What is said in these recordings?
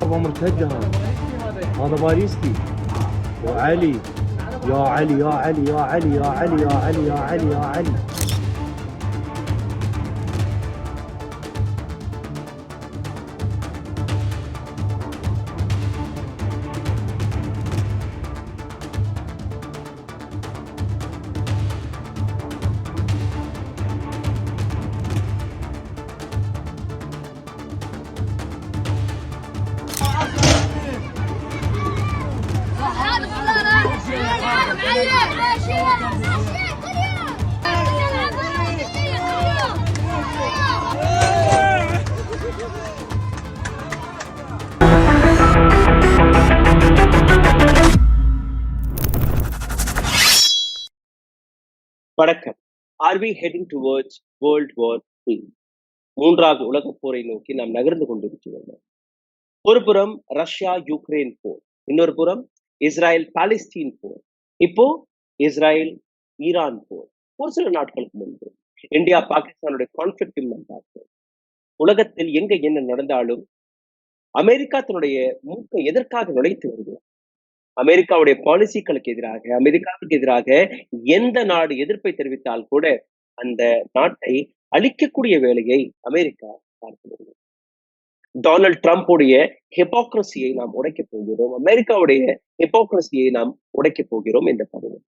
ضربة مرتدة هذا باريسكي وعلي يا علي يا علي يا علي يا علي يا علي يا علي يا علي. வணக்கம். Are we heading towards World War III? மூன்றாவது உலகப் போரை நோக்கி நாம் நகர்ந்து கொண்டிருக்கிறோம். ஒரு புறம் ரஷ்யா யுக்ரைன் போர், இன்னொரு புறம் இஸ்ரேல் பாலஸ்தீன் போர், இப்போ இஸ்ரேல் ஈரான் போர். ஒரு சில நாட்களுக்கு முன்பு இந்தியா பாகிஸ்தானுடைய கான்ஃபிளிக்ட் நாம் பார்த்தோம். உலகத்தில் எங்க என்ன நடந்தாலும் அமெரிக்கா தன்னுடைய மூக்கை எதற்காக நுழைத்து வருகிறது? அமெரிக்காவுடைய பாலிசிகளுக்கு எதிராக, அமெரிக்காவுக்கு எதிராக எந்த நாடு எதிர்ப்பை தெரிவித்தால் கூட அந்த நாட்டை அழிக்கக்கூடிய வேலையை அமெரிக்கா பார்க்கிறது. டொனால்ட் ட்ரம்புடைய ஹிப்போக்ரசியை நாம் உடைக்கப் போகிறோம், அமெரிக்காவுடைய ஹிப்போக்ரசியை நாம் உடைக்கப் போகிறோம் என்ற பருவம்.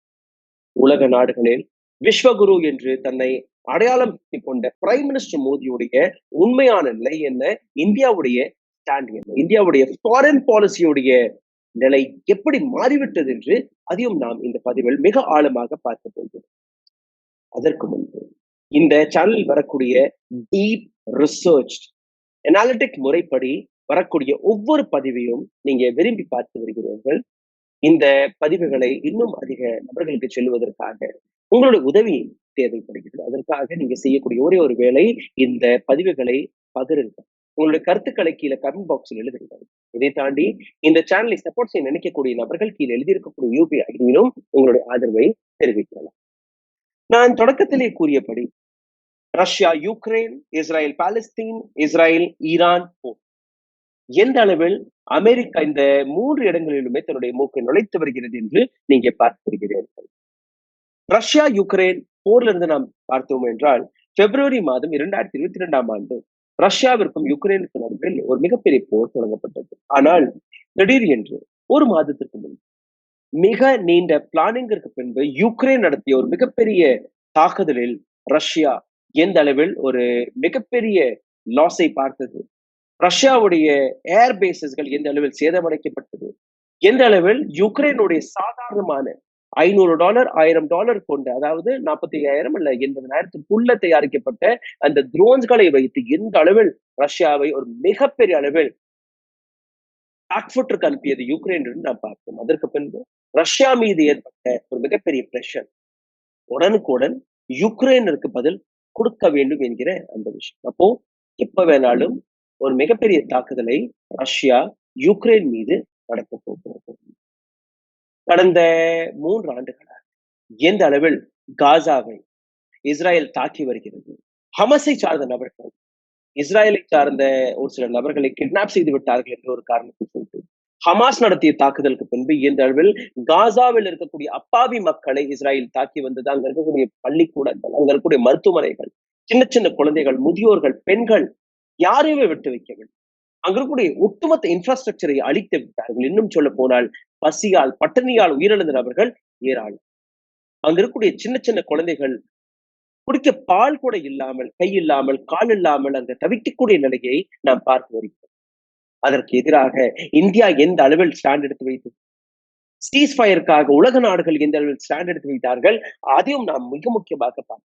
உலக நாடுகளில் விஸ்வகுரு என்று தன்னை அடையாளம் கொண்ட பிரைம் மினிஸ்டர் மோடியுடைய உண்மையான நிலை என்ன, இந்தியாவுடைய ஸ்டாண்ட் என்ன, இந்தியாவுடைய ஃபாரின் பாலிசியுடைய நிலை எப்படி மாறிவிட்டது என்று அதையும் நாம் இந்த பதிவில் மிக ஆழமாக பார்க்க போகிறோம். அதற்கு முன்பு இந்த சேனலில் வரக்கூடிய டீப் ரிசர்ச் அனாலிட்டிக் முறைப்படி வரக்கூடிய ஒவ்வொரு பதிவையும் நீங்க விரும்பி பார்த்து வருகிறீர்கள். இந்த பதிவுகளை இன்னும் அதிக நபர்களுக்கு செல்வதற்காக உங்களுடைய உதவி தேவைப்படுகிறது. அதற்காக நீங்க செய்யக்கூடிய ஒரே ஒரு வேலை, இந்த பதிவுகளை பகிருங்க, உங்களுடைய கருத்துக்களை கீழே கமெண்ட் பாக்ஸில் எழுதுங்க. இதை தாண்டி இந்த சேனலை சப்போர்ட் செய்ய நினைக்கக்கூடிய நபர்கள் கீழே எழுதியிருக்கக்கூடிய யூபி ஐடியிலும் உங்களுடைய ஆதரவை தெரிவிக்கலாம். நான் தொடக்கத்திலே கூறியபடி Russia Ukraine, Israel Palestine, Israel Iran போர் எந்த அளவில் அமெரிக்கா இந்த 3 இடங்களிலுமே தன்னுடைய மூக்கை நுழைத்து வருகிறது என்று நீங்க பார்த்து வருகிறீர்கள். ரஷ்யா யுக்ரைன் போர்ல இருந்து நாம் பார்த்தோம் என்றால் பிப்ரவரி மாதம் 2022ஆம் ஆண்டு ரஷ்யாவிற்கும் யுக்ரைனுக்கு நடுவில் ஒரு மிகப்பெரிய போர் தொடங்கப்பட்டது. ஆனால் திடீர் என்று ஒரு மாதத்திற்கு முன்பு மிக நீண்ட பிளானிங்கிற்கு பின்பு யுக்ரைன் நடத்திய ஒரு மிகப்பெரிய தாக்குதலில் ரஷ்யா எந்த அளவில் ஒரு மிகப்பெரிய லாஸை பார்த்தது, ரஷ்யாவுடைய ஏர் பேசஸ்கள் எந்த அளவில் சேதமடைக்கப்பட்டது, எந்த அளவில் யுக்ரைனுடைய சாதாரணமான $500 $1000 கொண்ட, அதாவது 45,000 அல்ல 80,000 தயாரிக்கப்பட்ட அந்த ட்ரோன்ஸ்களை வைத்து எந்த அளவில் ரஷ்யாவை ஒரு மிகப்பெரிய அளவில் பேக்ஃபுட்டிற்கு அனுப்பியது யுக்ரைன் என்று நாம் பார்த்தோம். அதற்கு பின்பு ரஷ்யா மீது ஏற்பட்ட ஒரு மிகப்பெரிய பிரஷர், உடனுக்குடன் யுக்ரைனுக்கு பதில் கொடுக்க வேண்டும் என்கிற அந்த விஷயம். அப்போ எப்ப வேணாலும் ஒரு மிகப்பெரிய தாக்குதலை ரஷ்யா யுக்ரைன் மீது நடத்த போகிறது. கடந்த 3 ஆண்டுகளாக எந்த அளவில் காசாவை இஸ்ரேல் தாக்கி வருகிறது, ஹமஸை சார்ந்த நபர்கள் இஸ்ரேலை சார்ந்த ஒரு சில நபர்களை கிட்னாப் செய்து விட்டார்கள் என்ற ஒரு காரணத்தை சொல்லிட்டு ஹமாஸ் நடத்திய தாக்குதலுக்கு பின்பு எந்த அளவில் காசாவில் இருக்கக்கூடிய அப்பாவி மக்களை இஸ்ரேல் தாக்கி வந்தது. அங்க இருக்கக்கூடிய பள்ளிக்கூடங்கள், அங்க இருக்கக்கூடிய மருத்துவமனைகள், சின்ன சின்ன குழந்தைகள், முதியோர்கள், பெண்கள் யாரையுமே விட்டு வைக்கவில்லை. அங்க இருக்கக்கூடிய ஒட்டுமொத்த இன்ஃப்ராஸ்ட்ரக்சரை அழித்து விட்டார்கள். இன்னும் சொல்ல போனால் பசியால் பட்டினியால் உயிரிழந்த நபர்கள் ஏராளம். அங்க இருக்கக்கூடிய சின்ன சின்ன குழந்தைகள் குடிக்க பால் கூட இல்லாமல், கை இல்லாமல், கால் இல்லாமல் அங்க தவிக்கக்கூடிய நிலையை நாம் பார்த்து வருகிறோம். அதற்கு எதிராக இந்தியா எந்த அளவில் ஸ்டாண்ட் எடுத்து வைத்தது, சீஸ் ஃபயருக்காக உலக நாடுகள் எந்த அளவில் ஸ்டாண்ட் எடுத்து வைத்தார்கள், அதையும் நாம் மிக முக்கியமாக பார்த்தோம்.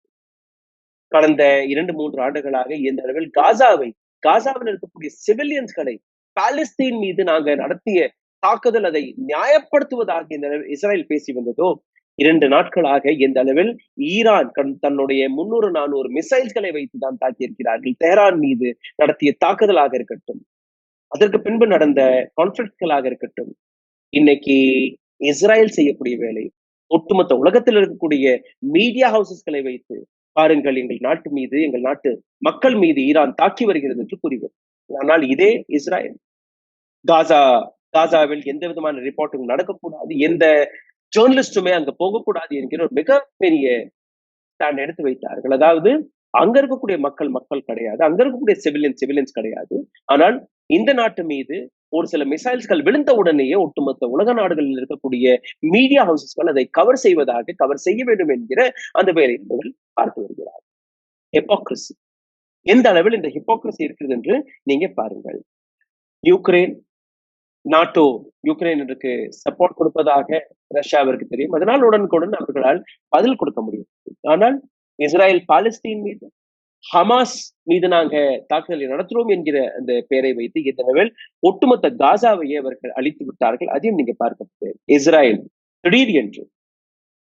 கடந்த 2-3 ஆண்டுகளாக எந்த அளவில் காசாவில் இருக்கக்கூடிய சிவிலியன்ஸ்களை பாலஸ்தீன் மீது நாங்க நடத்திய தாக்குதல் அதை நியாயப்படுத்துவதாக இந்த இஸ்ரேல் பேசி வந்ததோ, 2 நாட்களாக எந்த அளவில் ஈரான் தன்னுடைய 300-400 மிசைல்களை வைத்துதான் தாக்கியிருக்கிறார்கள். தெஹ்ரான் மீது நடத்திய தாக்குதலாக இருக்கட்டும், அதற்கு பின்பு நடந்த கான்ஃபிளிக்ட்களாக இருக்கட்டும், இன்னைக்கு இஸ்ரேல் செய்யக்கூடிய வேலை ஒட்டுமொத்த உலகத்தில் இருக்கக்கூடிய மீடியா ஹவுசஸ்களை வைத்து பாருங்கள், எங்கள் நாட்டு மீது, எங்கள் நாட்டு மக்கள் மீது ஈரான் தாக்கி வருகிறது என்று கூறுகிறது. ஆனால் இதே இஸ்ரேல் காசா காசாவில் எந்த விதமான ரிப்போர்ட்டிங் நடக்கக்கூடாது, எந்த ஜேர்னலிஸ்டுமே அங்க போகக்கூடாது என்கிற ஒரு மிகப்பெரிய ஸ்டாண்ட் எடுத்து வைத்தார்கள். அதாவது அங்க இருக்கக்கூடிய மக்கள் மக்கள் கிடையாது, அங்க இருக்கக்கூடிய சிவிலியன்ஸ் கிடையாது. ஆனால் இந்த நாட்டு மீது ஒரு சில மிசைல்ஸ்கள் விழுந்த உடனேயே ஒட்டுமொத்த உலக நாடுகளில் இருக்கக்கூடிய மீடியா ஹவுசஸ்கள் அதை கவர் செய்ய வேண்டும் என்கிற அந்த வேலை இவர்கள் பார்த்து வருகிறார். ஹிப்போக்ரசி எந்த அளவில் இந்த ஹிப்போக்ரசி இருக்கிறது என்று நீங்க பாருங்கள். யுக்ரைன் நாட்டோ யுக்ரைனுக்கு சப்போர்ட் கொடுப்பதாக ரஷ்யாவிற்கு தெரியும். அதனால் உடனுக்குடன் அவர்களால் பதில் கொடுக்க முடியும். ஆனால் இஸ்ரேல் பாலஸ்தீன் மீது, ஹமாஸ் மீது நாங்க தாக்குதலை நடத்துறோம் என்கிற அந்த பெயரை வைத்து இந்த ஒட்டுமொத்த காசாவையே அவர்கள் அழித்து விட்டார்கள். அதையும் நீங்க பார்க்க இஸ்ரேல் திடீர் என்று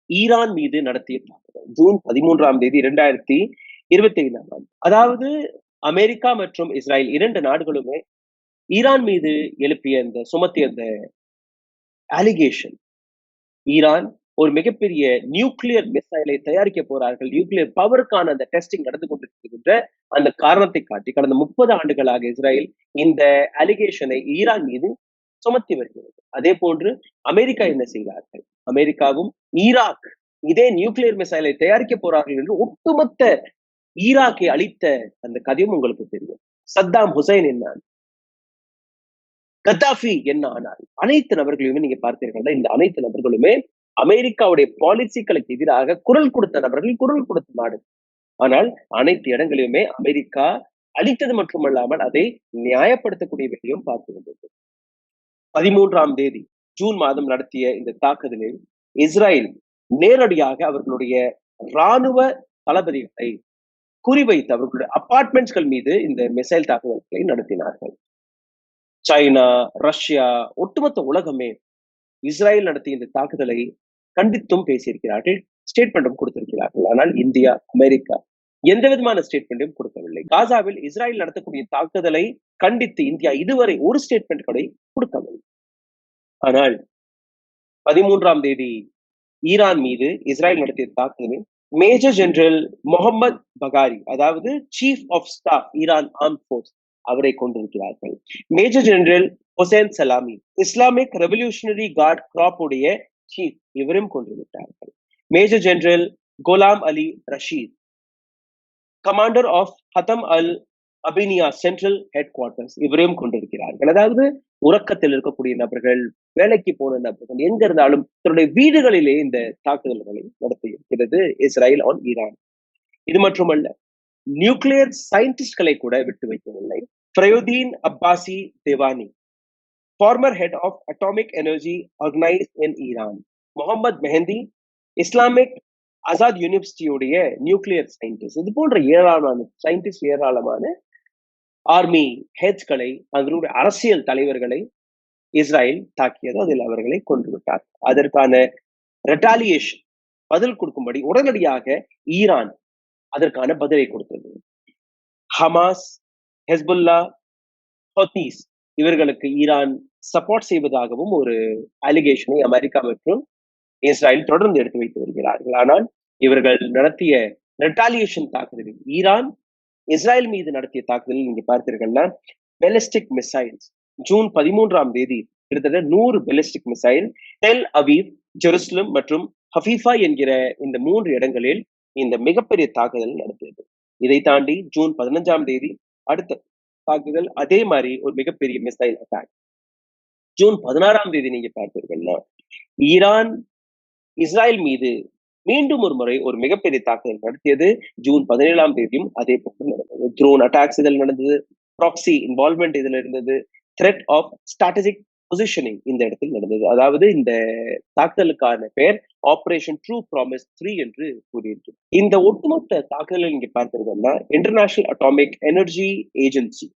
ஈரான் மீது நடத்திய தாக்குதல் ஜூன் 13ஆம் தேதி 2025ஆம் ஆண்டு. அதாவது அமெரிக்கா மற்றும் இஸ்ரேல் இரண்டு நாடுகளுமே ஈரான் மீது எழுப்பிய சுமத்திய அந்த அலிகேஷன், ஈரான் ஒரு மிகப்பெரிய நியூக்ளியர் மிசைலை தயாரிக்க போறார்கள், நியூக்ளியர் பவருக்கான அந்த டெஸ்டிங் நடந்து கொண்டிருக்கின்ற அந்த காரணத்தை காட்டி கடந்த 30 ஆண்டுகளாக இஸ்ரேல் இந்த அலிகேஷனை ஈரான் மீது சுமத்தி வருகிறது. அதே போன்று அமெரிக்கா என்ன செய்கிறார்கள்? அமெரிக்காவும் ஈராக் இதே நியூக்ளியர் மிசைலை தயாரிக்க போறார்கள் என்று ஒட்டுமொத்த ஈராக்கை அழித்த அந்த கதையும் உங்களுக்கு தெரியும். சத்தாம் ஹுசைன் என்ன, கத்தாஃபி என்ன ஆனார்? அனைத்து நபர்களையுமே நீங்க பார்த்தீர்கள். இந்த அனைத்து நபர்களுமே அமெரிக்காவுடைய பாலிசிகளுக்கு எதிராக குரல் கொடுத்த நபர்கள், குரல் கொடுத்த நாடு. ஆனால் அனைத்து இடங்களிலுமே அமெரிக்கா அளித்தது மட்டுமல்லாமல் அதை நியாயப்படுத்தக்கூடிய வேலையும் பார்த்து வந்தது. 13ஆம் தேதி ஜூன் மாதம் நடத்திய இந்த தாக்குதலில் இஸ்ரேல் நேரடியாக அவர்களுடைய ராணுவ தளபதிகளை குறிவைத்து அவர்களுடைய அபார்ட்மெண்ட்ஸ்கள் மீது இந்த மிசைல் தாக்குதல்களை நடத்தினார்கள். சைனா, ரஷ்யா, ஒட்டுமொத்த உலகமே இஸ்ரேல் நடத்திய இந்த தாக்குதலை கண்டித்தும் பேசியிருக்கிறார்கள், ஸ்டேட்மெண்ட்டும் கொடுத்திருக்கிறார்கள். ஆனால் இந்தியா, அமெரிக்கா எந்த விதமான ஸ்டேட்மெண்ட்டும் கொடுக்கவில்லை. காசாவில் இஸ்ரேல் நடத்தக்கூடிய தாக்குதலை கண்டித்து இந்தியா இதுவரை ஒரு ஸ்டேட்மெண்ட் கூட கொடுக்கவில்லை. ஆனால் 13ஆம் தேதி ஈரான் மீது இஸ்ரேல் நடத்திய தாக்குதலில் மேஜர் ஜெனரல் முகமது பகாரி, அதாவது chief of staff Iran arm forces, அவரை கொண்டிருக்கிறார்கள். Major general Hussein Salami, Islamic revolutionary guard corps உடைய சீஃப், இவரும் கொண்டு விட்டார்கள். Major general Gholam Ali Rashid, commander of Khatam al அபினியா சென்ட்ரல் ஹெட் குவார்டர்ஸ், இவரையும் கொண்டிருக்கிறார்கள். அதாவது உறக்கத்தில் இருக்கக்கூடிய நபர்கள், வேலைக்கு போன நபர்கள், எங்க இருந்தாலும் தன்னுடைய வீடுகளிலே இந்த தாக்குதல்களை நடத்தி இருக்கிறது இஸ்ரேல் ஆன் ஈரான். இது மட்டுமல்ல, நியூக்ளியர் சயின்டிஸ்ட்களை கூட விட்டு வைக்கவில்லை. Fereydoun Abbasi Davani, former head of atomic energy organized in Iran, Mohammad Mehdi, Islamic Azad யூனிவர்சிட்டியுடைய நியூக்ளியர் சயின்டிஸ்ட், இது போன்ற ஏராளமான ஆர்மி ஹெட்ஸ்களை, அதனுடைய அரசியல் தலைவர்களை இஸ்ரேல் தாக்கியது, அதில் அவர்களை கொன்று விட்டார். அதற்கான ரெட்டாலியேஷன், பதில் கொடுக்கும்படி உடனடியாக ஈரான் அதற்கான பதிலை கொடுத்தது. ஹமாஸ், ஹெஸ்புல்லா, ஹொத்தீஸ் இவர்களுக்கு ஈரான் சப்போர்ட் செய்வதாகவும் ஒரு அலிகேஷனை அமெரிக்கா மற்றும் இஸ்ரேல் தொடர்ந்து எடுத்து வைத்து வருகிறார்கள். ஆனால் இவர்கள் நடத்திய ரெட்டாலியேஷன் தாக்குதலில், ஈரான் இஸ்ரேல் மீது நடத்திய தாக்குதலில் நீங்க பார்த்தீர்கள்னா, பெலிஸ்டிக் மிசைல்ஸ் ஜூன் 13ஆம் தேதி கிட்டத்தட்ட 100 ballistic missile Tel Aviv, Jerusalem மற்றும் ஹஃபீஃபா என்கிற இந்த 3 இடங்களில் இந்த மிகப்பெரிய தாக்குதல் நடத்தியது. இதை தாண்டி ஜூன் 15ஆம் தேதி அடுத்த தாக்குதல், அதே மாதிரி ஒரு மிகப்பெரிய மிசைல் அட்டாக். ஜூன் 16ஆம் தேதி நீங்க பார்த்தீர்கள்னா, ஈரான் இஸ்ரேல் மீது மீண்டும் ஒரு முறை ஒரு மிகப்பெரிய தாக்குதல் நடத்தியது. ஜூன் 17ஆம் தேதியும் அதே போன்று நடந்தது. ட்ரோன் அட்டாக்ஸ் இதில் நடந்தது, ப்ராக்சி இன்வால்வ்மெண்ட் இதுல இருந்தது, த்ரெட் ஆஃப் ஸ்ட்ராட்டஜிக் பொசிஷனிங் இந்த இடத்தில் நடந்தது. அதாவது இந்த தாக்குதலுக்கான பெயர் ஆபரேஷன் ட்ரூ ப்ராமிஸ் 3 என்று கூறியிருக்கிறது. இந்த ஒட்டுமொத்த தாக்குதலில் நீங்க பார்த்தீங்கன்னா, international atomic energy agency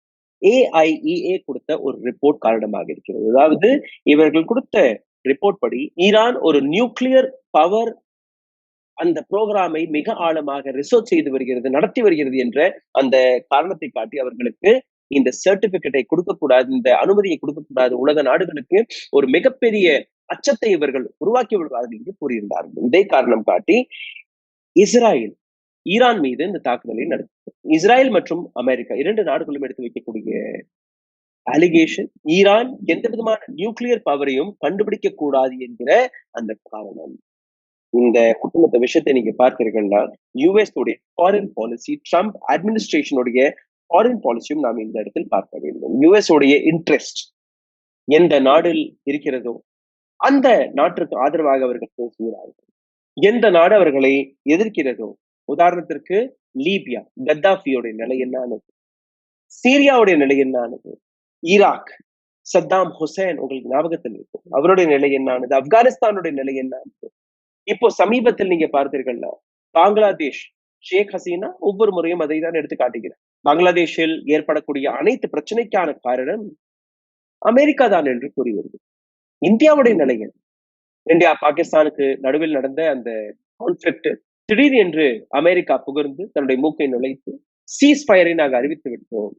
AIEA கொடுத்த ஒரு ரிப்போர்ட் காரணமாக இருக்கிறது. அதாவது இவர்கள் கொடுத்த ரிப்போர்ட் படி ஈரான் ஒரு நியூக்ளியர் பவர் அந்த புரோகிராமை மிக ஆழமாக ரிசர்ச் செய்து வருகிறது, நடத்தி வருகிறது என்ற அந்த காரணத்தை காட்டி அவர்களுக்கு இந்த சர்டிபிகேட்டை கொடுக்கக்கூடாது, இந்த அனுமதியை கொடுக்கக்கூடாது, உலக நாடுகளுக்கு ஒரு மிகப்பெரிய அச்சத்தை இவர்கள் உருவாக்கி விடுவார்கள் என்று கூறியிருந்தார்கள். இதை காரணம் காட்டி இஸ்ரேல் ஈரான் மீது இந்த தாக்குதலை நடத்தி, இஸ்ரேல் மற்றும் அமெரிக்கா இரண்டு நாடுகளும் எடுத்து வைக்கக்கூடிய அலிகேஷன் ஈரான் எந்த விதமான நியூக்ளியர் பவரையும் கண்டுபிடிக்க கூடாது என்கிற அந்த காரணம். இந்த ஒட்டுமொத்த விஷயத்தை நீங்க பார்த்தீர்கள்னா யுஎஸ் உடைய ஃபாரின் பாலிசி, ட்ரம்ப் அட்மினிஸ்ட்ரேஷனுடைய ஃபாரின் பாலிசியும் நாம் இந்த இடத்தில் பார்க்க வேண்டும். யுஎஸ் உடைய இன்ட்ரெஸ்ட் எந்த நாடில் இருக்கிறதோ அந்த நாட்டிற்கு ஆதரவாக அவர்கள் பேசுகிறார்கள். எந்த நாடு அவர்களை எதிர்க்கிறதோ, உதாரணத்திற்கு லீபியா, கத்தாஃபியோடைய நிலை என்னானது, சீரியாவுடைய நிலை என்னானது, ஈராக் சத்தாம் ஹுசேன் உங்களுக்கு ஞாபகத்தில் இருக்கும், அவருடைய நிலை என்னானது, ஆப்கானிஸ்தானுடைய நிலை என்னானது. இப்போ சமீபத்தில் நீங்க பார்த்தீர்கள்னா பங்களாதேஷ் ஷேக் ஹசீனா ஒவ்வொரு முறையும் அதை தான் எடுத்து காட்டுகிறார். பங்களாதேஷில் ஏற்படக்கூடிய அனைத்து பிரச்சனைக்கான காரணம் அமெரிக்கா தான் என்று கூறி வருது. இந்தியாவுடைய நிலை என்ன? இந்தியா பாகிஸ்தானுக்கு நடுவில் நடந்த அந்த கான்ஃபிளிக்ட் திடீர் என்று அமெரிக்கா புகழ்ந்து தன்னுடைய மூக்கை நுழைத்து சீஸ் ஃபயரை நாங்கள் அறிவித்து விட்டோம்.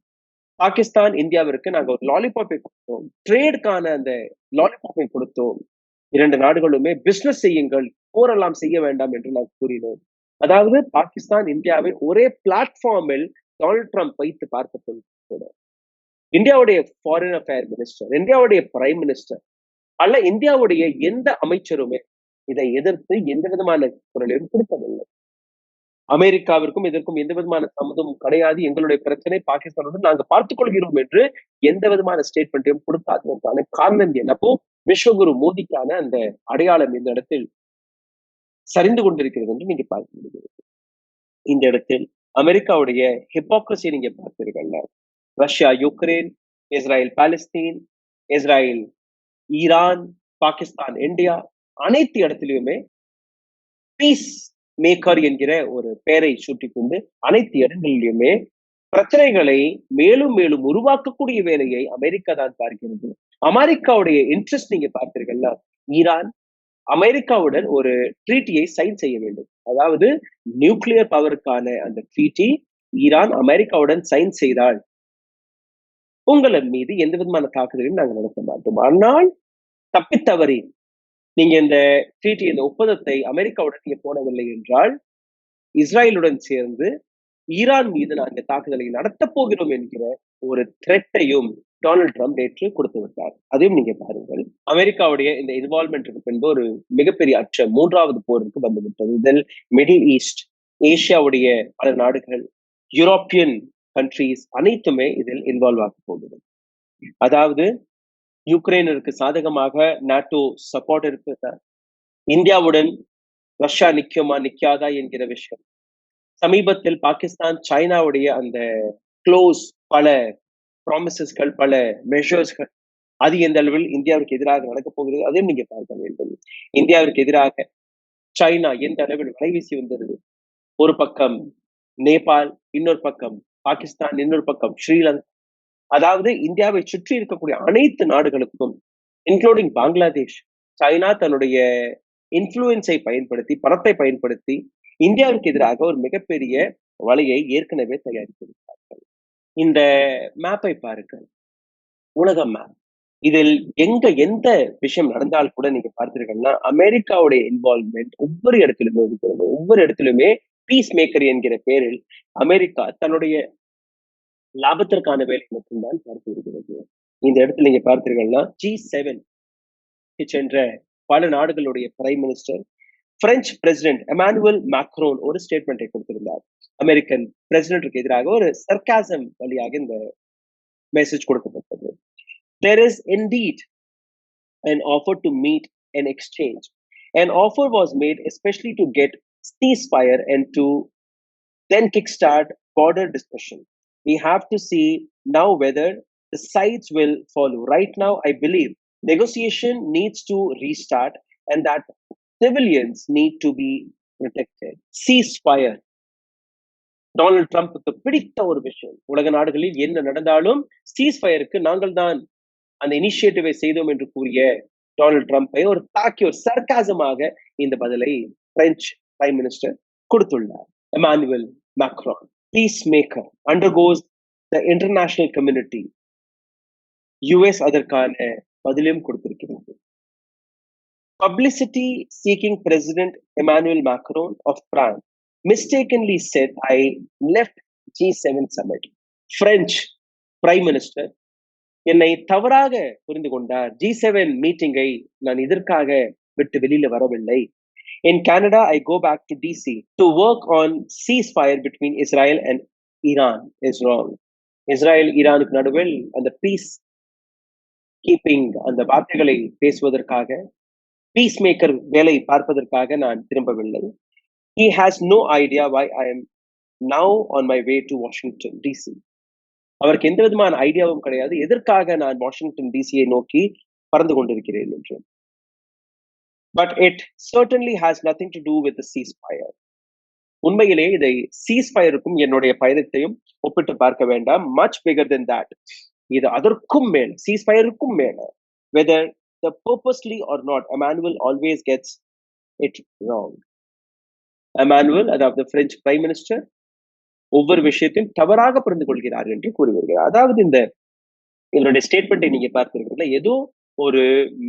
பாகிஸ்தான் இந்தியாவிற்கு நாங்கள் ஒரு லாலிபாப்பை கொடுத்தோம், ட்ரேடுக்கான அந்த லாலிபாப்பை கொடுத்தோம். இரண்டு நாடுகளுமே பிசினஸ் செய்யுங்கள், போரெல்லாம் செய்ய வேண்டாம் என்று நாம் கூறினோம். அதாவது பாகிஸ்தான் இந்தியாவை ஒரே பிளாட்ஃபார்மில் டொனால்ட் ட்ரம்ப் வைத்து பார்க்க கூட இந்தியாவுடைய ஃபாரின் அஃபேர் மினிஸ்டர், இந்தியாவுடைய பிரைம் மினிஸ்டர் அல்ல இந்தியாவுடைய எந்த அமைச்சருமே இதை எதிர்த்து எந்த விதமான குரலையும் கொடுக்கவில்லை. அமெரிக்காவிற்கும் இதற்கும் எந்த விதமான சம்மதமும் கிடையாது, எங்களுடைய பிரச்சனை பாகிஸ்தானுடன் நாங்கள் பார்த்துக் கொள்கிறோம் என்று எந்த விதமான ஸ்டேட்மெண்ட்டையும் கொடுக்காததற்கான காரணம் என்னப்போ விஸ்வகுரு மோடிக்கான அந்த அடையாளம் இந்த இடத்தில் சரிந்து கொண்டிருக்கிறது என்று நீங்க பார்க்க முடிகிறது. இந்த இடத்தில் அமெரிக்காவுடைய ஹிப்போக்ரஸியை நீங்க பார்த்தீர்கள். Russia Ukraine, Israel Palestine, Israel Iran, Pakistan India, அனைத்து இடத்திலுமே பீஸ் மேக்கர் என்கிற ஒரு பெயரை சுட்டிக்கொண்டு அனைத்து இடங்களிலுமே பிரச்சனைகளை மேலும் மேலும் உருவாக்கக்கூடிய வேலையை அமெரிக்கா தான் பார்க்கிறது. அமெரிக்காவுடைய இன்ட்ரெஸ்ட் நீங்க பார்த்தீர்கள்னா ஈரான் அமெரிக்காவுடன் ஒரு ட்ரீட்டியை சைன் செய்ய வேண்டும். அதாவது நியூக்ளியர் பவருக்கான அந்த ட்ரீட்டி ஈரான் அமெரிக்காவுடன் சைன் செய்தால் உங்களின் மீது எந்த விதமான தாக்குதலையும் நாங்கள் நடத்த மாட்டோம். ஆனால் தப்பித்தவறி நீங்க இந்த ட்ரீட்டி, இந்த ஒப்பந்தத்தை அமெரிக்காவுடன் நீங்க போடவில்லை என்றால் இஸ்ரேலுடன் சேர்ந்து ஈரான் மீது நாங்கள் தாக்குதலை நடத்த போகிறோம் என்கிற ஒரு த்ரெட்டையும் டொனால்ட் ட்ரம்ப் நேற்று கொடுத்து விட்டார். அதையும் நீங்க பாருங்கள். அமெரிக்காவுடைய இந்த இன்வால்வ்மெண்ட்டுக்கு பின்பு ஒரு மிகப்பெரிய அச்சம் மூன்றாவது போருக்கு வந்துவிட்டது. இதில் மிடில் ஈஸ்ட், ஏசியாவுடைய பல நாடுகள், யூரோப்பியன் கண்ட்ரீஸ் அனைத்துமே இதில் இன்வால்வ் ஆக போகிறது. அதாவது யுக்ரைனிற்கு சாதகமாக நாட்டோ சப்போர்ட் இருக்கிறதா, இந்தியாவுடன் ரஷ்யா நிக்குமா நிக்காதா என்கிற விஷயம், சமீபத்தில் பாகிஸ்தான் சைனாவுடைய அந்த க்ளோஸ் பல ப்ராமிசஸ்கள், பல மெஷர்ஸ்கள், அது எந்த அளவில் இந்தியாவிற்கு எதிராக நடக்கப் போகிறது அதையும் நீங்க பார்க்க வேண்டும். இந்தியாவிற்கு எதிராக சைனா எந்த அளவில் வலைவீசி வந்தது. ஒரு பக்கம் நேபாள், இன்னொரு பக்கம் பாகிஸ்தான், இன்னொரு பக்கம் ஸ்ரீலங்கா. அதாவது இந்தியாவை சுற்றி இருக்கக்கூடிய அனைத்து நாடுகளுக்கும் இன்க்ளூடிங் பங்களாதேஷ், சைனா தன்னுடைய இன்ஃப்ளூயன்ஸை பயன்படுத்தி, பணத்தை பயன்படுத்தி இந்தியாவுக்கு எதிராக ஒரு மிகப்பெரிய வலையை ஏற்கனவே தயாரித்திருக்கிறார்கள். இந்த மேப்பை பாருங்கள், உலக மேப். இதில் எந்த விஷயம் நடந்தால் கூட நீங்க பார்த்தீர்கள்னா அமெரிக்காவுடைய இன்வால்வ்மெண்ட் ஒவ்வொரு இடத்திலுமே இருக்கிறது. ஒவ்வொரு இடத்திலுமே பீஸ் மேக்கர் என்கிற பெயரில் அமெரிக்கா தன்னுடைய லாபத்திற்கான வேலை மட்டும்தான் பார்த்து வருகிறது. இந்த இடத்துல நீங்க பார்த்தீர்கள்னா G7 சென்ற பல நாடுகளுடைய prime minister, French president Emmanuel Macron ஒரு ஸ்டேட்மெண்ட்டை கொடுத்திருந்தார். அமெரிக்கன் பிரசிடென்ட்டுக்கு எதிராக ஒரு சர்காசம் வழியாக இந்த மெசேஜ் கொடுக்கப்பட்டது. There is indeed an offer to meet and exchange. An offer was made especially to get ceasefire and to then kickstart border discussion. We have to see now whether the sides will follow. Right now, I believe negotiation needs to restart and that civilians need to be protected. Ceasefire. Donald ட்ரம்ப்புக்கு பிடித்த ஒரு விஷயம். உலக நாடுகளில் என்ன நடந்தாலும் சீஸ்ஃபயருக்கு நாங்கள் தான் அந்த இனிஷியேட்டிவை செய்தோம் என்று கூறிய டொனால்ட் ட்ரம்ப்பை ஒரு தாக்கி ஒரு சர்காசமாக இந்த பதிலை பிரெஞ்சு பிரைம் மினிஸ்டர் கொடுத்துள்ளார். Emmanuel Macron peacemaker undergoes the international community. US அதற்கான பதிலும் கொடுத்திருக்கிறது. Publicity seeking President Emmanuel Macron of France mistakenly said, I left G7 summit. French Prime Minister என்னை தவறாக புரிந்து கொண்டார். G7 மீட்டிங்கை நான் இதற்காக விட்டு வெளியில வரவில்லை. In Canada, I go back to DC to work on ceasefire between Israel and Iran is wrong. Israel ஈரானுக்கு நடுவில் அந்த பீஸ் கீப்பிங் அந்த வார்த்தைகளை பேசுவதற்காக, பீஸ் மேக்கர் வேலை பார்ப்பதற்காக நான் திரும்பவில்லை. He has no idea why I am now on my way to Washington DC. அவருக்கு எந்த விதமான ஐடியாவும் கிடையாது எதற்காக நான் வாஷிங்டன் டிசியை நோக்கி பறந்து கொண்டிருக்கிறேன் என்று. But it certainly has nothing to do with the ceasefire. உண்மையிலே இதை சீஸ்ஃபயருக்கும் என்னுடைய பயணத்தையும் ஒப்பிட்டு பார்க்க வேண்டாம். Much bigger than that. இது அதற்கும் மேல், சீஸ்ஃபயருக்கும் மேல. Whether the purposely or not, Emmanuel always gets it wrong. Emmanuel, அதாவது பிரெஞ்சு பிரைம் மினிஸ்டர், ஒவ்வொரு விஷயத்தையும் தவறாக புரிந்து கொள்கிறார் என்று கூறி வருகிறார். அதாவது இதனுடைய ஸ்டேட்மெண்ட்டை நீங்க பார்த்திருக்கிறீங்களா, ஏதோ ஒரு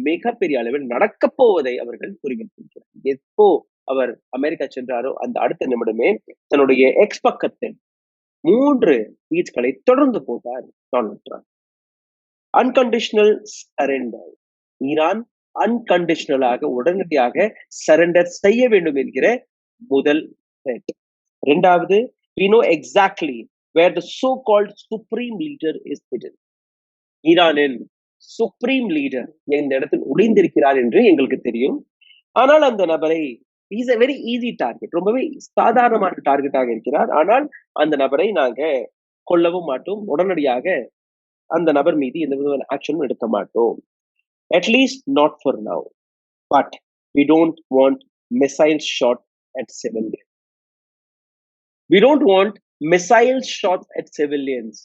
மிகப்பெரிய அளவில் நடக்க போவதை அவர்கள் புரிவித்திருக்கிறார். எப்போ அவர் அமெரிக்கா சென்றாரோ அந்த அடுத்த நிமிடமே தன்னுடைய எக்ஸ் பக்கத்தில் 3 ட்வீட்களை தொடர்ந்து போட்டார் Donald Trump. Unconditional surrender, Iran அன்கண்டிஷனலாக உடனடியாக சரண்டர் செய்ய வேண்டும் என்கிற முதல் threat. இரண்டாவது, we know exactly where the so-called supreme leader is hidden. ஈரானின் சுப்ரீம் லீடர் இந்த இடத்தில் ஒளிந்திருக்கிறார் என்று எங்களுக்கு தெரியும். ஆனால் அந்த நபரை is a very easy target, ரொம்பவே சாதாரணமான டார்கெட்டாக இருக்கிறார். ஆனால் அந்த நபரை நாங்க கொல்லவும் மாட்டோம், உடனடியாக அந்த நபர் மீது எந்த விதமான ஆக்ஷனும் எடுக்க மாட்டோம். At least not for now. But we don't want missile shot at civilians. We don't want missile shots at civilians.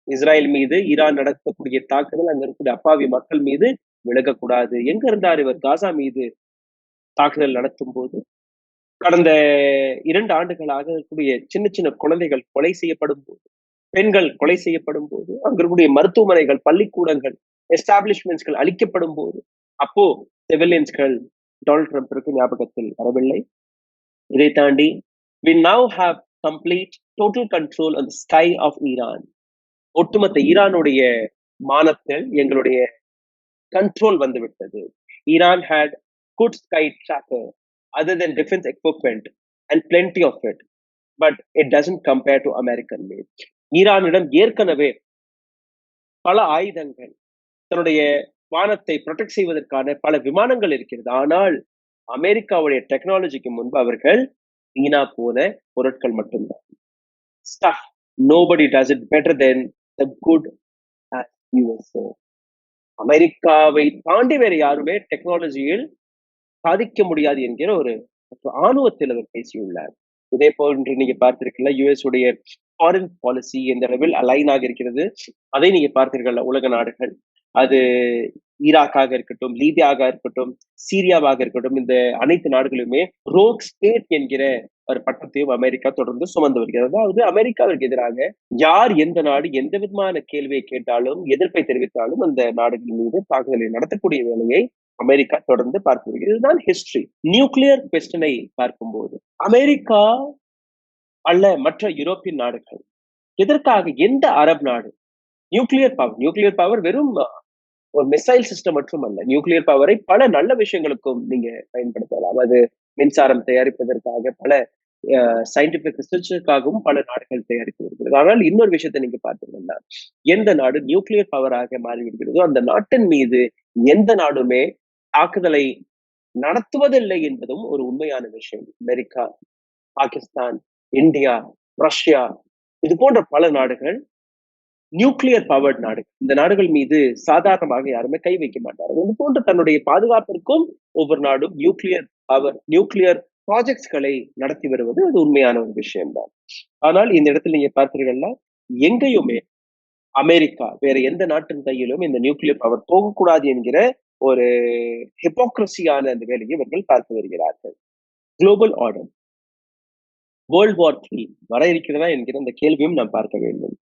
Israel மீது ஈரான் நடத்தக்கூடிய தாக்குதல் அங்க இருக்கக்கூடிய அப்பாவி மக்கள் மீது விலகக்கூடாது. எங்க இருந்தார் இவர்? காசா மீது தாக்குதல் நடத்தும் போது கடந்த 2 ஆண்டுகளாக இருக்கக்கூடிய சின்ன சின்ன குழந்தைகள் கொலை செய்யப்படும் போது, பெண்கள் கொலை செய்யப்படும் போது, அங்க இருக்கக்கூடிய மருத்துவமனைகள், பள்ளிக்கூடங்கள், எஸ்டாப்ளிஷ்மெண்ட்ஸ்கள் அழிக்கப்படும் போது, அப்போ சிவிலியன்ஸ்கள் டொனால்ட் ட்ரம்பிற்கு ஞாபகத்தில் வரவில்லை. இதை தாண்டி we now have complete total control on the sky of Iran. ஒட்டுமொத்த ஈரானுடைய மானத்தில் எங்களுடைய கண்ட்ரோல் வந்துவிட்டது. Iran had good sky tracker other than defense equipment and plenty of it, but it doesn't compare to American made. ஈரானிடம் ஏற்கனவே பல ஆயுதங்கள், தன்னுடைய வானத்தை protect செய்வதற்கான பல விமானங்கள் இருக்கிறது. ஆனால் அமெரிக்காவுடைய டெக்னாலஜிக்கு முன்பு அவர்கள் வீணா போன பொருட்கள் மட்டும்தான். Stuff, nobody does it better than the good as USA. அமெரிக்காவை தாண்டி வேற யாருமே டெக்னாலஜியில் சாதிக்க முடியாது என்கிற ஒரு ஆணவத்தில் அவர் பேசியுள்ளார். இதே போன்று நீங்க பார்த்திருக்கீங்களா, யுஎஸ் உடைய ஃபாரின் பாலிசி எந்த அளவில் அலைன் ஆக இருக்கிறது, அதை நீங்க பார்த்தீர்கள். உலக நாடுகள், அது ஈராக்காக இருக்கட்டும், லீபியாக இருக்கட்டும், சீரியாவாக இருக்கட்டும், இந்த அனைத்து நாடுகளுமே ரோக் ஸ்டேட் என்கிற ஒரு பட்டத்தையும் அமெரிக்கா தொடர்ந்து சுமந்து வருகிறது. அதாவது அமெரிக்காவிற்கு எதிராக யார், எந்த நாடு எந்த விதமான கேள்வியை கேட்டாலும், எதிர்ப்பை தெரிவித்தாலும் அந்த நாடுகள் மீது தாக்குதலை நடத்தக்கூடிய வேலையை அமெரிக்கா தொடர்ந்து பார்த்து வருகிறது. இதுதான் ஹிஸ்டரி. நியூக்ளியர் குவெஸ்டனை பார்க்கும்போது அமெரிக்கா அல்ல மற்ற யூரோப்பியன் நாடுகள் எதற்காக, எந்த அரபு நாடு நியூக்ளியர் பவர் வெறும் ஒரு மிசைல் சிஸ்டம் மட்டும் அல்ல, நியூக்ளியர் பவரை பல நல்ல விஷயங்களுக்கும் நீங்க பயன்படுத்தலாம். அது மின்சாரம் தயாரிப்பதற்காக, பல சயின்டிபிக் ரிசர்ச்சுக்காகவும் பல நாடுகள் தயாரித்து வருகிறது. ஆனால் இன்னொரு விஷயத்தை நீங்க பார்த்தீங்கன்னா, எந்த நாடு நியூக்ளியர் பவராக மாறிவிடுகிறதோ அந்த நாட்டின் மீது எந்த நாடுமே தாக்குதலை நடத்துவதில்லை என்பதும் ஒரு உண்மையான விஷயம். அமெரிக்கா, பாகிஸ்தான், இந்தியா, ரஷ்யா, இது போன்ற பல நாடுகள் நியூக்ளியர் பவர்ட் நாடுகள். இந்த நாடுகள் மீது சாதாரணமாக யாருமே கை வைக்க மாட்டார்கள். இது போன்ற தன்னுடைய பாதுகாப்பிற்கும் ஒவ்வொரு நாடும் நியூக்ளியர் ப்ராஜெக்ட்ஸ்களை நடத்தி வருவது அது உண்மையான ஒரு விஷயம்தான். ஆனால் இந்த இடத்துல நீங்க பார்த்தீர்கள்னா, எங்கேயுமே அமெரிக்கா வேற எந்த நாட்டின் கையிலும் இந்த நியூக்ளியர் பவர் போகக்கூடாது என்கிற ஒரு ஹிப்போக்ரசியான அந்த வேலையை இவர்கள் பார்த்து வருகிறார்கள். குளோபல் ஆர்டர், வேர்ல்ட் வார் 3 வர இருக்கிறதா என்கிற அந்த கேள்வியும் நாம் பார்க்க வேண்டும்.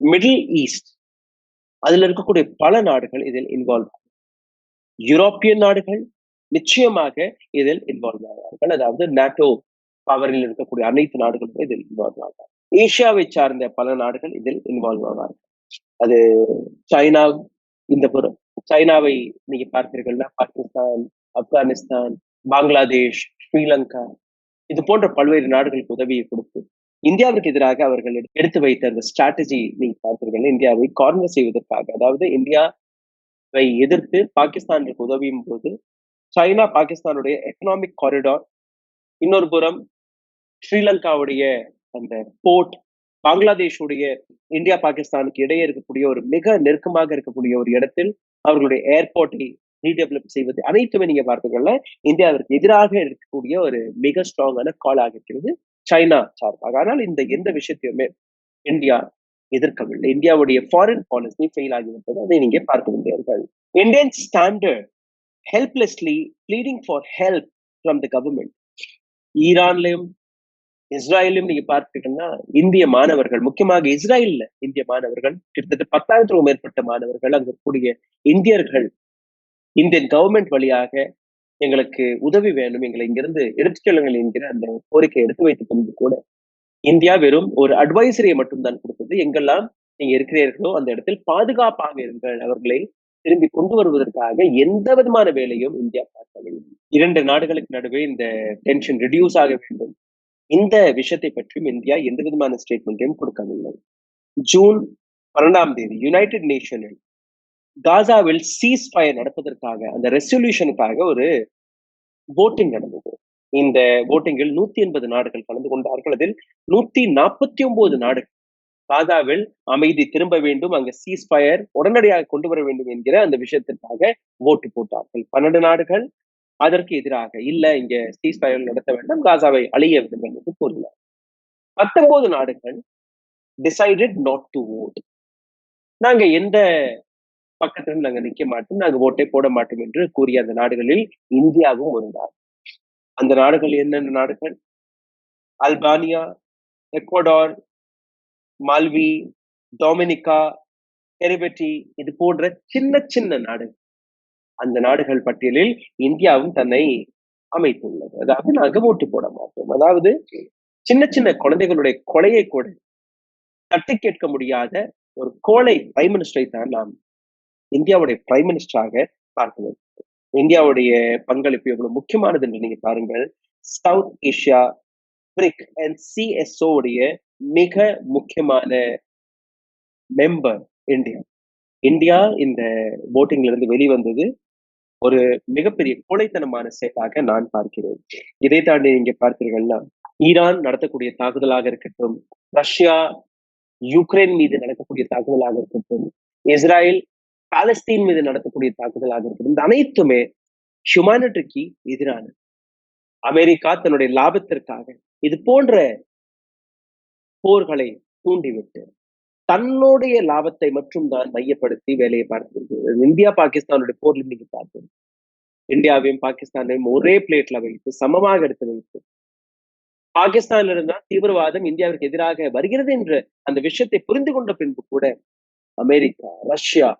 மிடில் ஈஸ்ட், அதுல இருக்கக்கூடிய பல நாடுகள் இதில் இன்வால்வ் ஆகும். யூரோப்பியன் நாடுகள் நிச்சயமாக இதில் இன்வால்வ் ஆவார்கள். அதாவது நாட்டோ பவரில் இருக்கக்கூடிய அனைத்து நாடுகளும் இதில் இன்வால்வ் ஆவார்கள். ஏசியாவை சார்ந்த பல நாடுகள் இதில் இன்வால்வ் ஆவார்கள். அது சைனா, இந்த புறம் சைனாவை நீங்க பார்த்தீர்கள்னா பாகிஸ்தான், ஆப்கானிஸ்தான், பங்களாதேஷ், ஸ்ரீலங்கா இது போன்ற பல்வேறு நாடுகளுக்கு உதவியை கொடுத்து இந்தியாவிற்கு எதிராக அவர்கள் எடுத்து வைத்த அந்த ஸ்ட்ராட்டஜி நீங்க பார்த்தீர்கள் இந்தியாவை கார்னர் செய்வதற்காக. அதாவது இந்தியாவை எதிர்த்து பாகிஸ்தானுக்கு உதவியும் போது சைனா பாகிஸ்தானுடைய எக்கனாமிக் காரிடார், இன்னொரு புறம் ஸ்ரீலங்காவுடைய அந்த போர்ட், பங்களாதேஷுடைய இந்தியா பாகிஸ்தானுக்கு இடையே இருக்கக்கூடிய ஒரு மிக நெருக்கமாக இருக்கக்கூடிய ஒரு இடத்தில் அவர்களுடைய ஏர்போர்ட்டை ரீடெவலப் செய்வது அனைத்துமே நீங்க பார்த்தீங்கன்னா இந்தியாவிற்கு எதிராக இருக்கக்கூடிய ஒரு மிக ஸ்ட்ராங்கான கால் ஆகிருக்கிறது சைனா சார்பாக. ஆனால் இந்த எந்த விஷயத்தையுமே இந்தியா எதிர்க்கவில்லை. இந்தியாவுடைய ஃபாரின் பாலிசி ஃபெயில் ஆகிவிட்டது. அதை நீங்க பார்க்க முடியார்கள். Indian standard helplessly bleeding for help from the government. ஈரான்லயும் இஸ்ராயலையும் நீங்க பார்த்தீங்கன்னா இந்திய மாணவர்கள், முக்கியமாக இஸ்ராயல்ல இந்திய மாணவர்கள் கிட்டத்தட்ட 10,000க்கும் மேற்பட்ட மாணவர்கள், அங்க கூடிய இந்தியர்கள் இந்தியன் கவர்மெண்ட் வழியாக எங்களுக்கு உதவி வேணும், எங்களை இங்கிருந்து எடுத்துச் செல்லுங்கள் என்கிற அந்த கோரிக்கை எடுத்து வைத்துக் கொண்டு கூட இந்தியா வெறும் ஒரு அட்வைசரியை மட்டும்தான் கொடுத்தது. எங்கெல்லாம் நீங்க இருக்கிறீர்களோ அந்த இடத்தில் பாதுகாப்பாக இருங்கள், அவர்களை திரும்பி கொண்டு வருவதற்காக எந்த விதமான வேலையும் இந்தியா பார்க்கவில்லை. 2 நாடுகளுக்கு நடுவே இந்த டென்ஷன் ரெடியூஸ் ஆக வேண்டும், இந்த விஷயத்தை பற்றியும் இந்தியா எந்த விதமான ஸ்டேட்மெண்ட்டையும் கொடுக்கவில்லை. ஜூன் 12ஆம் தேதி யுனைடெட் நேஷனில் காசாவில் சீஸ் ஃபயர் நடப்பதற்காக அந்த ரெசல்யூஷனுக்காக ஒரு voting நடந்தது. இந்த votingல் 180 நாடுகள் கலந்து கொண்டார்கள். அதில் 149 நாடுகள் காசாவில் அமைதி திரும்ப வேண்டும், அங்க சீஸ் ஃபயர் உடனடியாக கொண்டு வர வேண்டும் என்கிற அந்த விஷயத்திற்காக ஓட்டு போட்டார்கள். 12 நாடுகள் அதற்கு எதிராக இல்ல, இங்க சீஸ் ஃபயர் நடத்த வேண்டாம், காசாவை அழிய வேண்டும் என்று கூறினார். 19 நாடுகள் டிசைடட் நாட் டு vote. நாங்க எந்த பக்கத்திலும் நாங்க நிக்க மாட்டோம், நாங்க ஓட்டை போட மாட்டோம் என்று கூறிய அந்த நாடுகளில் இந்தியாவும் ஒரு நாடு. அந்த நாடுகள் என்னென்ன நாடுகள்? அல்பானியா, எக்வடார், மால்வி, டொமினிகா, கெரிபட்டி, இது போன்ற சின்ன சின்ன நாடுகள். அந்த நாடுகள் பட்டியலில் இந்தியாவும் தன்னை அமைத்துள்ளது. அதாவது நாங்க ஓட்டு போட மாட்டோம். அதாவது சின்ன சின்ன குழந்தைகளுடைய கொலையை கூட தட்டி கேட்க முடியாத ஒரு கோழை பிரைம் மினிஸ்டரை தான் நாம் இந்தியாவுடைய பிரைம் மினிஸ்டராக பார்க்கணும். இந்தியாவுடைய பங்களிப்பு எவ்வளவு முக்கியமானது என்று நீங்க பாருங்கள். South Asia BRIC and CSO உடைய மிக முக்கியமான மெம்பர் இந்தியா. இந்தியா இந்த votingல இருந்து வெளிவந்தது ஒரு மிகப்பெரிய கோழைத்தனமான செயலாக நான் பார்க்கிறேன். இதை தாண்டி நீங்க பார்த்தீர்கள்னா ஈரான் நடத்தக்கூடிய தாக்குதலாக இருக்கட்டும், ரஷ்யா யுக்ரைன் மீது நடக்கக்கூடிய தாக்குதலாக இருக்கட்டும், இஸ்ராயல் பாலஸ்தீன் மீது நடத்தக்கூடிய தாக்குதலாக இருக்கட்டும், இந்த அனைத்துமே ஹியூமானிட்டிக்கு எதிரான. அமெரிக்கா தன்னுடைய லாபத்திற்காக இது போன்ற போர்களை தூண்டிவிட்டு தன்னுடைய லாபத்தை மட்டும் தான் மையப்படுத்தி வேலையை பார்க்கிறது. இந்தியா பாகிஸ்தானுடைய போர்ல நீங்க பார்த்தது இந்தியாவையும் பாகிஸ்தானையும் ஒரே பிளேட்ல வைத்து சமமாக எடுத்து வைத்து பாகிஸ்தான்ல இருந்தால் தீவிரவாதம் இந்தியாவிற்கு எதிராக வருகிறது என்ற அந்த விஷயத்தை புரிந்து கொண்ட பின்பு கூட America, Russia,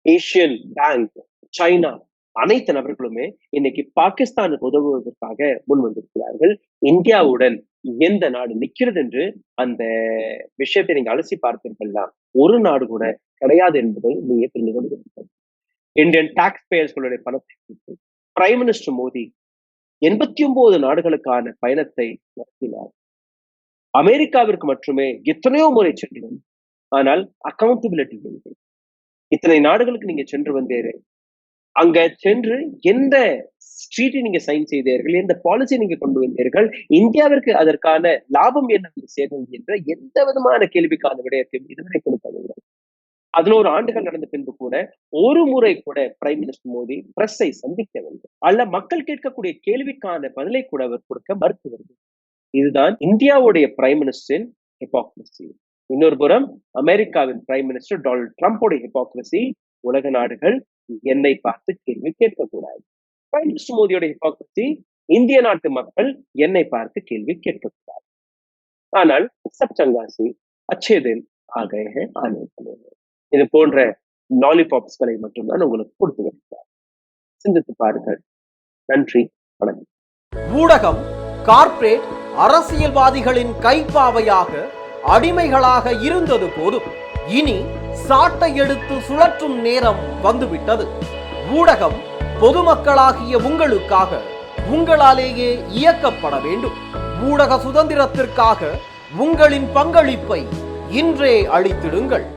Asian bank, China அனைத்து நபர்களுமே இன்னைக்கு பாகிஸ்தானுக்கு உதவுவதற்காக முன் வந்திருக்கிறார்கள். இந்தியாவுடன் எந்த நாடு நிக்கிறது என்று அந்த விஷயத்தை நீங்க அலசி பார்த்தீர்கள்னா ஒரு நாடு கூட கிடையாது என்பதை நீங்க தெரிந்து கொண்டிருக்கிறது. இந்தியன் டாக்ஸ் பேயர்ஸ்களுடைய பணத்தை கொடுத்து பிரைம் மினிஸ்டர் மோடி 89 நாடுகளுக்கான பயணத்தை நடத்தினார். அமெரிக்காவிற்கு மட்டுமே எத்தனையோ முறை சென்றோம், ஆனால் அக்கௌண்டபிலிட்டி இல்லை. இத்தனை நாடுகளுக்கு நீங்க சென்று வந்தீரு, அங்க சென்று எந்த ஸ்ட்ரீட்டை நீங்க சைன் செய்தீர்கள், எந்த பாலிசி நீங்க கொண்டு வந்தீர்கள், இந்தியாவிற்கு அதற்கான லாபம் என்ன சேர்ந்தது என்ற எந்த விதமான கேள்விக்கான விடயத்தையும் இதுவரை கொடுக்கவில்லை. 11 ஆண்டுகள் நடந்த பின்பு கூட ஒரு முறை கூட பிரைம் மினிஸ்டர் மோடி பிரஸை சந்திக்கவில்லை. அல்ல மக்கள் கேட்கக்கூடிய கேள்விக்கான பதிலை கூட அவர் கொடுக்க மறுத்து வருது. இதுதான் இந்தியாவுடைய பிரைம் மினிஸ்டரின் ஹிப்போக்ரசி. இன்னொரு புறம் அமெரிக்காவின் பிரைம் மினிஸ்டர் டொனால்ட் ட்ரம்போடைய ஹிப்போக்ரசி. உலக நாடுகள் என்னை பார்த்து கேள்வி கேட்கக்கூடாது. பிரைம் மினிஸ்டர் மோடியோட ஹிப்போக்ரசி, இந்திய நாட்டு மக்கள் என்னை பார்த்து கேள்வி கேட்கக்கூடாது. ஆனால் சப் சங்காசி அச்சே தின் ஆ கயே ஹை ஆனே வாலே ஹை. இது போன்ற லாலிபாப்ஸ்களை மட்டும்தான் உங்களுக்கு கொடுத்து வருகிறார். சிந்தித்து பாருங்கள். நன்றி, வணக்கம். ஊடகம் கார்ப்பரேட் அரசியல்வாதிகளின் கைப்பாவையாக அடிமைகளாக இருந்தது போதும். இனி சாட்டை எடுத்து சுழற்றும் நேரம் வந்துவிட்டது. ஊடகம் பொதுமக்களாகிய உங்களுக்காக, உங்களாலேயே இயக்கப்பட வேண்டும். ஊடக சுதந்திரத்திற்காக உங்களின் பங்களிப்பை இன்றே அளித்திடுங்கள்.